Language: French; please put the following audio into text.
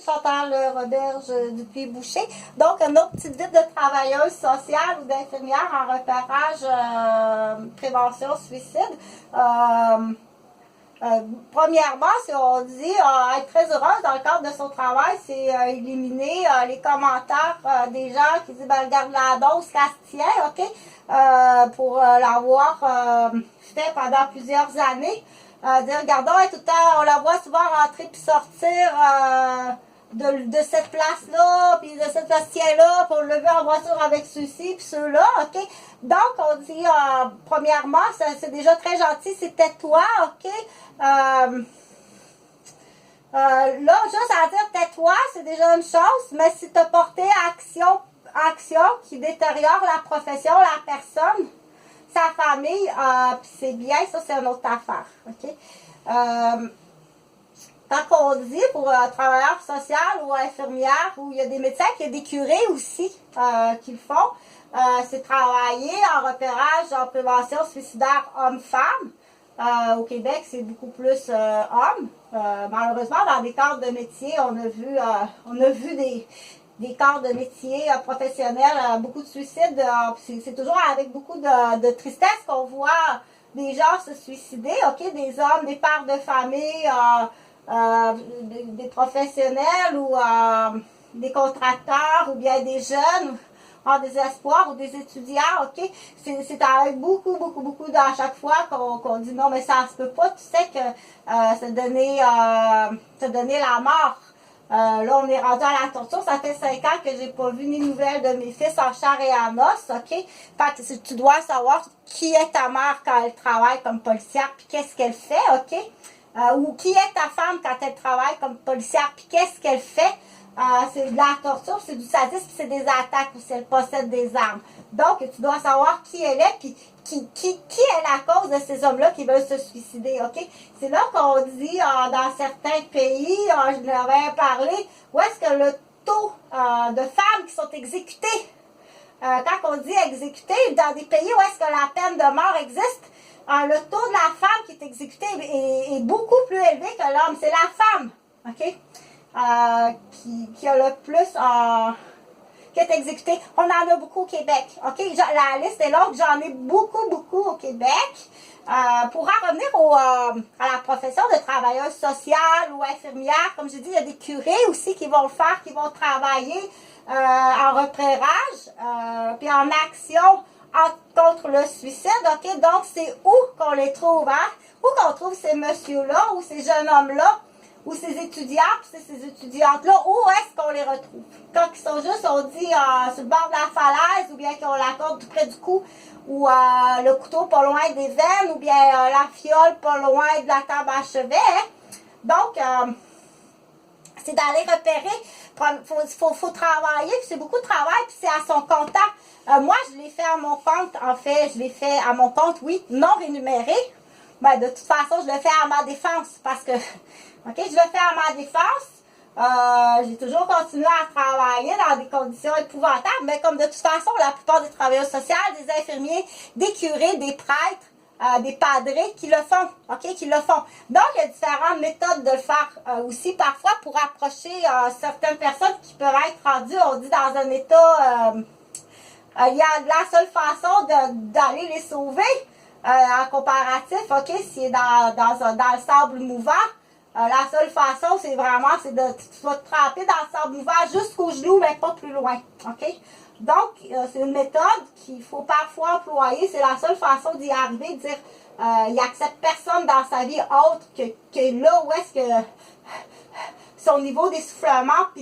Chantal Roberge Dupuis-Boucher. Donc, une autre petite vie de travailleuse sociale ou d'infirmière en repérage prévention suicide. Premièrement, si on dit être très heureuse dans le cadre de son travail, c'est éliminer les commentaires des gens qui disent ben, regarde la dose qu'elle se tient, ok, pour l'avoir fait pendant plusieurs années. Dire regardons, tout le temps, on la voit souvent rentrer puis sortir de cette place-là, puis de cette vestiaire-là, pour le lever en voiture avec ceux-ci, puis ceux-là, ok? Donc, on dit, premièrement, c'est déjà très gentil, c'est tais-toi, ok? Là, juste à dire tais-toi, c'est déjà une chose, mais si tu as porté action qui détériore la profession, la personne, sa famille, puis c'est bien, ça c'est une autre affaire, ok? Quand on dit pour travailleur social ou infirmière, où il y a des médecins, puis il y a des curés aussi qui le font, c'est travailler en repérage, en prévention suicidaire homme-femme. Au Québec, c'est beaucoup plus hommes. Malheureusement, dans des cadres de métier, on a vu des cadres de métier professionnels, beaucoup de suicides. C'est toujours avec beaucoup de tristesse qu'on voit des gens se suicider, ok, des hommes, des pères de famille, des professionnels ou des contracteurs ou bien des jeunes en désespoir ou des étudiants, ok? C'est avec beaucoup à chaque fois qu'on dit non, mais ça se peut pas, tu sais que se donner la mort. Là, on est rendu à la torture. Ça fait 5 ans que j'ai pas vu ni nouvelles de mes fils en chair et en os, ok? Fait que tu dois savoir qui est ta mère quand elle travaille comme policière, puis qu'est-ce qu'elle fait, ok? Ou qui est ta femme quand elle travaille comme policière, puis qu'est-ce qu'elle fait? C'est de la torture, c'est du sadisme, c'est des attaques ou si elle possède des armes. Donc, tu dois savoir qui elle est, puis qui est la cause de ces hommes-là qui veulent se suicider, ok? C'est là qu'on dit, dans certains pays, je l'avais parlé, où est-ce que le taux de femmes qui sont exécutées, quand on dit exécutées, dans des pays où est-ce que la peine de mort existe, le taux de la femme qui est exécutée est beaucoup plus élevé que l'homme. C'est la femme, ok? Qui a le plus qui est exécutée. On en a beaucoup au Québec. OK? La liste est longue. J'en ai beaucoup au Québec. Pour en revenir à la profession de travailleuse sociale ou infirmière, comme je dis, il y a des curés aussi qui vont le faire, qui vont travailler en repérage, puis en action contre le suicide. OK? Donc, c'est où qu'on les trouve, hein? Où qu'on trouve ces messieurs-là ou ces jeunes hommes-là ou ces étudiants, ces étudiantes-là, où est-ce qu'on les retrouve? Quand ils sont juste, on dit, sur le bord de la falaise, ou bien qu'ils ont la corde tout près du cou, ou le couteau pas loin des veines, ou bien la fiole pas loin de la table à chevet. Hein? Donc, c'est d'aller repérer. Faut travailler, puis c'est beaucoup de travail, puis c'est à son compte. Moi, je l'ai fait à mon compte, en fait, je l'ai fait à mon compte, oui, non rémunéré. Ben, de toute façon, je le fais à ma défense, parce que OK, je le fais à ma défense. J'ai toujours continué à travailler dans des conditions épouvantables, mais comme de toute façon, la plupart des travailleurs sociaux, des infirmiers, des curés, des prêtres, des padres qui le font, OK, qui le font. Donc, il y a différentes méthodes de le faire aussi, parfois, pour approcher certaines personnes qui peuvent être rendues, on dit, dans un état... il y a la seule façon d'aller les sauver, en comparatif, OK, c'est dans le sable mouvant. La seule façon, c'est vraiment, c'est de te tremper dans le sable mouvant jusqu'au genou, mais pas plus loin. OK? Donc, c'est une méthode qu'il faut parfois employer. C'est la seule façon d'y arriver, de dire, il n'accepte personne dans sa vie autre que là où est-ce que son niveau d'essoufflement puis